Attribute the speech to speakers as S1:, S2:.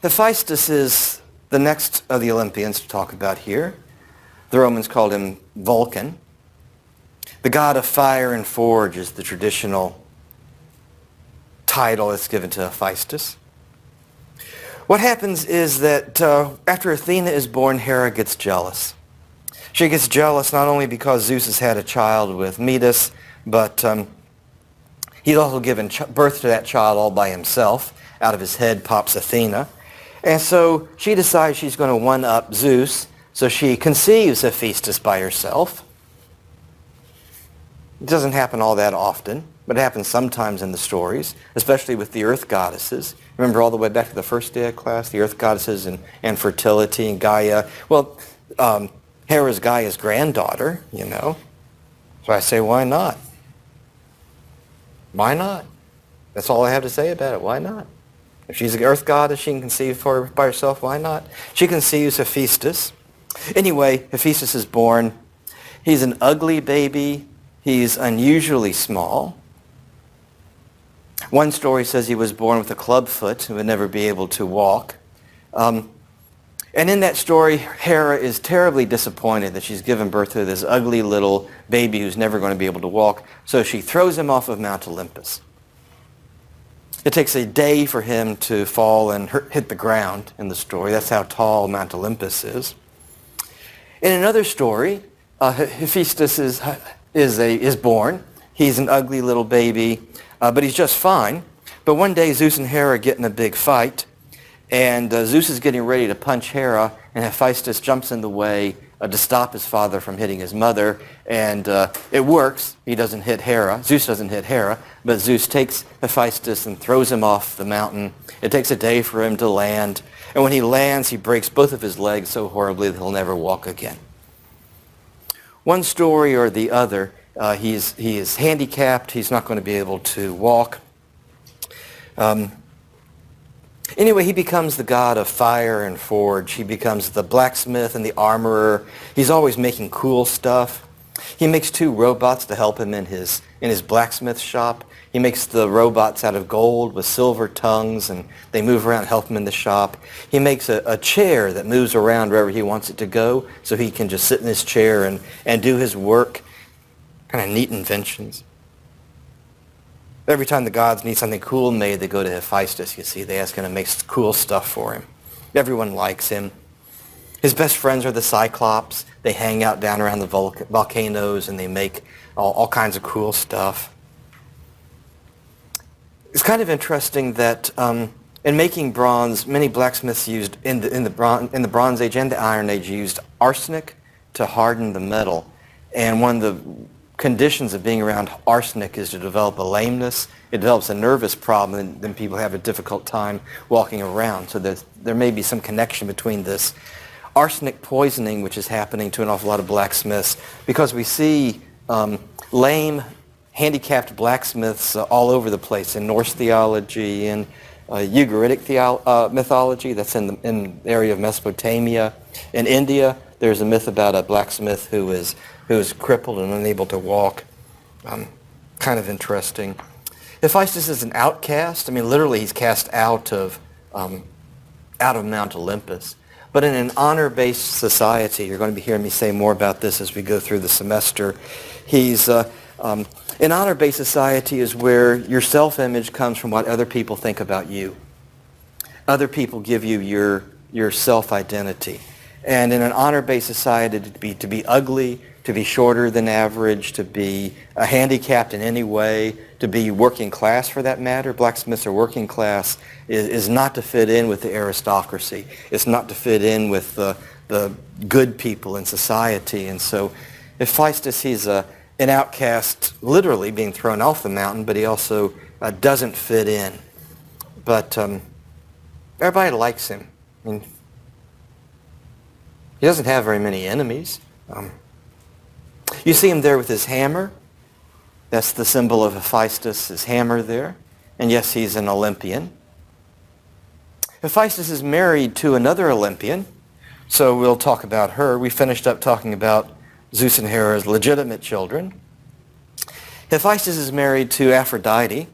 S1: Hephaestus is the next of the Olympians to talk about here. The Romans called him Vulcan. The god of fire and forge is the traditional title that's given to Hephaestus. What happens is that after Athena is born, Hera gets jealous. She gets jealous not only because Zeus has had a child with Metis, but he's also given birth to that child all by himself. Out of his head pops Athena. And so she decides she's going to one-up Zeus, so she conceives Hephaestus by herself. It doesn't happen all that often, but it happens sometimes in the stories, especially with the earth goddesses. Remember all the way back to the first day of class, the earth goddesses and fertility and Gaia. Well, Hera's Gaia's granddaughter, you know. So I say, why not? Why not? That's all I have to say about it. Why not? If she's an earth goddess, she can conceive by herself. Why not? She conceives Hephaestus. Anyway, Hephaestus is born. He's an ugly baby. He's unusually small. One story says he was born with a club foot and would never be able to walk. And in that story, Hera is terribly disappointed that she's given birth to this ugly little baby who's never going to be able to walk, so she throws him off of Mount Olympus. It takes a day for him to fall and hit the ground in the story. That's how tall Mount Olympus is. In another story, Hephaestus is born. He's an ugly little baby, but he's just fine. But one day Zeus and Hera get in a big fight, and Zeus is getting ready to punch Hera, and Hephaestus jumps in the way to stop his father from hitting his mother, and it works. He doesn't hit Hera. Zeus doesn't hit Hera, but Zeus takes Hephaestus and throws him off the mountain. It takes a day for him to land, and when he lands, he breaks both of his legs so horribly that he'll never walk again. One story or the other, he is handicapped. He's not going to be able to walk. Anyway, he becomes the god of fire and forge. He becomes the blacksmith and the armorer. He's always making cool stuff. He makes 2 robots to help him in his blacksmith shop. He makes the robots out of gold with silver tongues, and they move around and help him in the shop. He makes a chair that moves around wherever he wants it to go, so he can just sit in his chair and do his work. Kind of neat inventions. Every time the gods need something cool made, they go to Hephaestus, you see. They ask him to make cool stuff for him. Everyone likes him. His best friends are the Cyclops. They hang out down around the volcanoes, and they make all kinds of cool stuff. It's kind of interesting that in making bronze, many blacksmiths used, in the Bronze Age and the Iron Age, used arsenic to harden the metal. And one of the conditions of being around arsenic is to develop a lameness. It develops a nervous problem, and then people have a difficult time walking around. So there may be some connection between this arsenic poisoning, which is happening to an awful lot of blacksmiths, because we see lame, handicapped blacksmiths all over the place in Norse theology, in Ugaritic mythology, that's in the area of Mesopotamia. In India, there's a myth about a blacksmith who is crippled and unable to walk. Kind of interesting. Hephaestus is an outcast. I mean, literally, he's cast out of Mount Olympus. But in an honor-based society, you're going to be hearing me say more about this as we go through the semester. An honor-based society is where your self-image comes from what other people think about you. Other people give you your self-identity. And in an honor-based society, to be ugly, to be shorter than average, to be handicapped in any way, to be working class for that matter, blacksmiths are working class, is not to fit in with the aristocracy. It's not to fit in with the good people in society. And so Hephaestus, he's an outcast, literally being thrown off the mountain, but he also doesn't fit in. But everybody likes him. I mean, he doesn't have very many enemies. You see him there with his hammer. That's the symbol of Hephaestus, his hammer there. And yes, he's an Olympian. Hephaestus is married to another Olympian, so we'll talk about her. We finished up talking about Zeus and Hera's legitimate children. Hephaestus is married to Aphrodite.